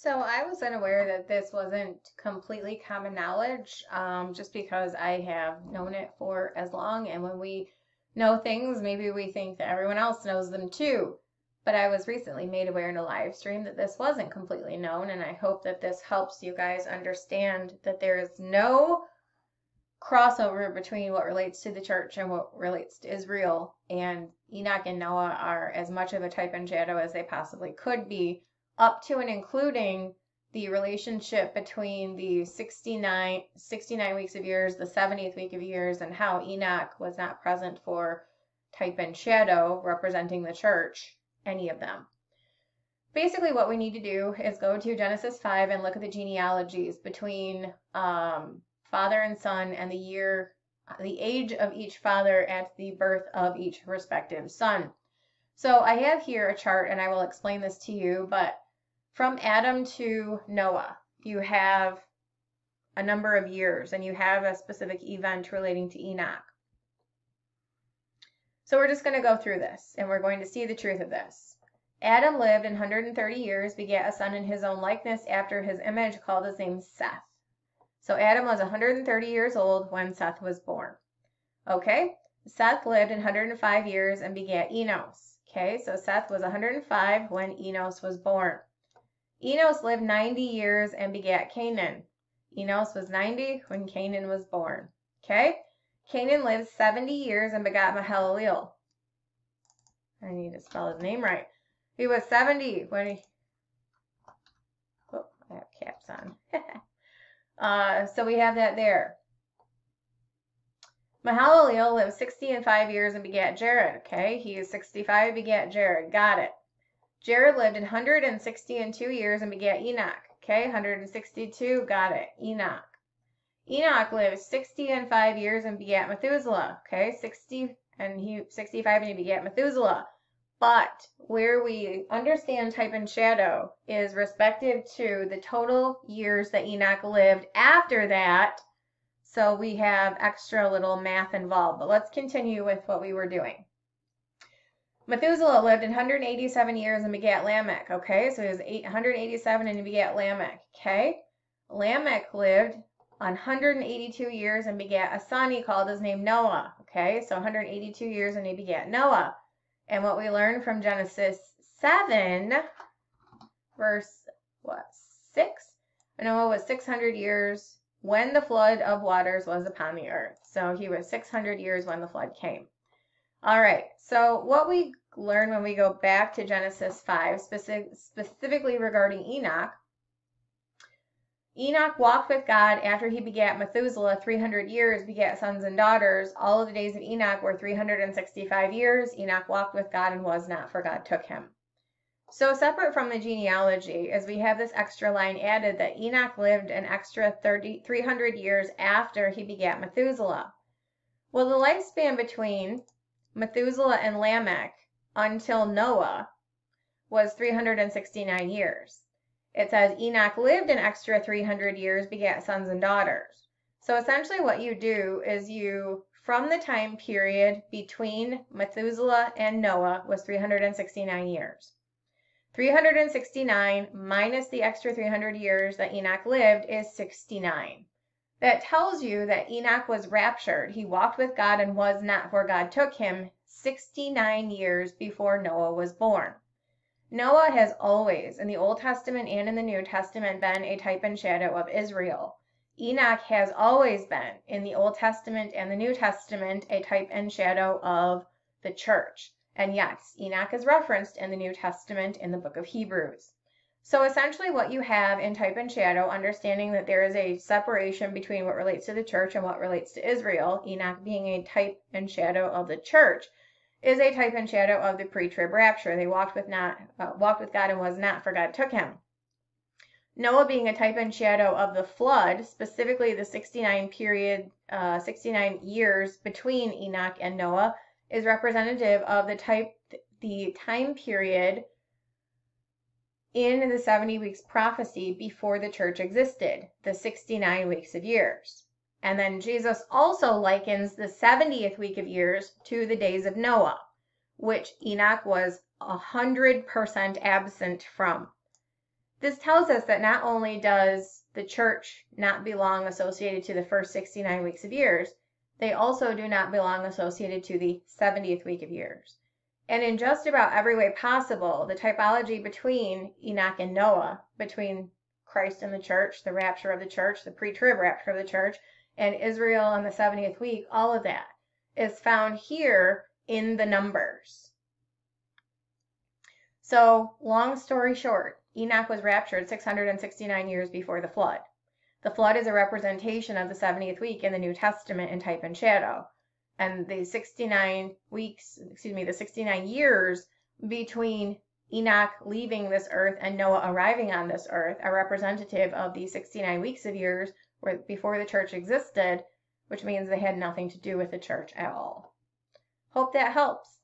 So I was unaware that this wasn't completely common knowledge, just because I have known it for as long. And when we know things, maybe we think that everyone else knows them too. But I was recently made aware in a live stream that this wasn't completely known, and I hope that this helps you guys understand that there is no crossover between what relates to the church and what relates to Israel. And Enoch and Noah are as much of a type and shadow as they possibly could be, up to and including the relationship between the 69 weeks of years, the 70th week of years, and how Enoch was not present for type and shadow representing the church, any of them. Basically, what we need to do is go to Genesis 5 and look at the genealogies between father and son, and the age of each father at the birth of each respective son. So I have here a chart, and I will explain this to you, but from Adam to Noah, you have a number of years, and you have a specific event relating to Enoch. So we're just going to go through this, and we're going to see the truth of this. Adam lived 130 years, begat a son in his own likeness after his image, called his name Seth. So Adam was 130 years old when Seth was born. Okay, Seth lived 105 years and begat Enos. Okay, so Seth was 105 when Enos was born. Enos lived 90 years and begat Canaan. Enos was 90 when Canaan was born. Okay, Canaan lived 70 years and begat Mahalalel. I need to spell his name right. He was 70 when he... Oh, I have caps on. So we have that there. Mahalalel lived 65 years and begat Jared. Okay, he is 65, begat Jared. Got it. Jared lived 162 years and begat Enoch. Okay, 162, got it. Enoch. Enoch lived 65 years and begat Methuselah. Okay, 65 and he begat Methuselah. But where we understand type and shadow is respective to the total years that Enoch lived after that. So we have extra little math involved. But let's continue with what we were doing. Methuselah lived 187 years and begat Lamech. Okay, so he was 187 and he begat Lamech. Okay, Lamech lived 182 years and begat a son. He called his name Noah. Okay, so 182 years and he begat Noah. And what we learned from Genesis 7, verse 6? Noah was 600 years when the flood of waters was upon the earth. So he was 600 years when the flood came. All right, so what we learn when we go back to Genesis 5, specifically regarding Enoch, Enoch walked with God after he begat Methuselah 300 years, begat sons and daughters. All of the days of Enoch were 365 years. Enoch walked with God and was not, for God took him. So separate from the genealogy, as we have this extra line added that Enoch lived an extra 300 years after he begat Methuselah. Well, the lifespan between Methuselah and Lamech until Noah was 369 years. It says Enoch lived an extra 300 years, begat sons and daughters. So essentially what you do is you, from the time period between Methuselah and Noah was 369 years. 369 minus the extra 300 years that Enoch lived is 69. That tells you that Enoch was raptured. He walked with God and was not, for God took him 69 years before Noah was born. Noah has always, in the Old Testament and in the New Testament, been a type and shadow of Israel. Enoch has always been, in the Old Testament and the New Testament, a type and shadow of the church. And yes, Enoch is referenced in the New Testament in the book of Hebrews. So essentially what you have in type and shadow, understanding that there is a separation between what relates to the church and what relates to Israel, Enoch being a type and shadow of the church, is a type and shadow of the pre-trib rapture. They walked with God and was not, for God took him. Noah being a type and shadow of the flood, specifically the 69 years between Enoch and Noah, is representative of the time period in the 70 weeks prophecy before the church existed, the 69 weeks of years. And then Jesus also likens the 70th week of years to the days of Noah, which Enoch was 100% absent from. This tells us that not only does the church not belong associated to the first 69 weeks of years, they also do not belong associated to the 70th week of years. And in just about every way possible, the typology between Enoch and Noah, between Christ and the church, the rapture of the church, the pre-trib rapture of the church, and Israel on the 70th week, all of that is found here in the numbers. So, long story short, Enoch was raptured 669 years before the flood. The flood is a representation of the 70th week in the New Testament in type and shadow. And the 69 years between Enoch leaving this earth and Noah arriving on this earth are representative of the 69 weeks of years before the church existed, which means they had nothing to do with the church at all. Hope that helps.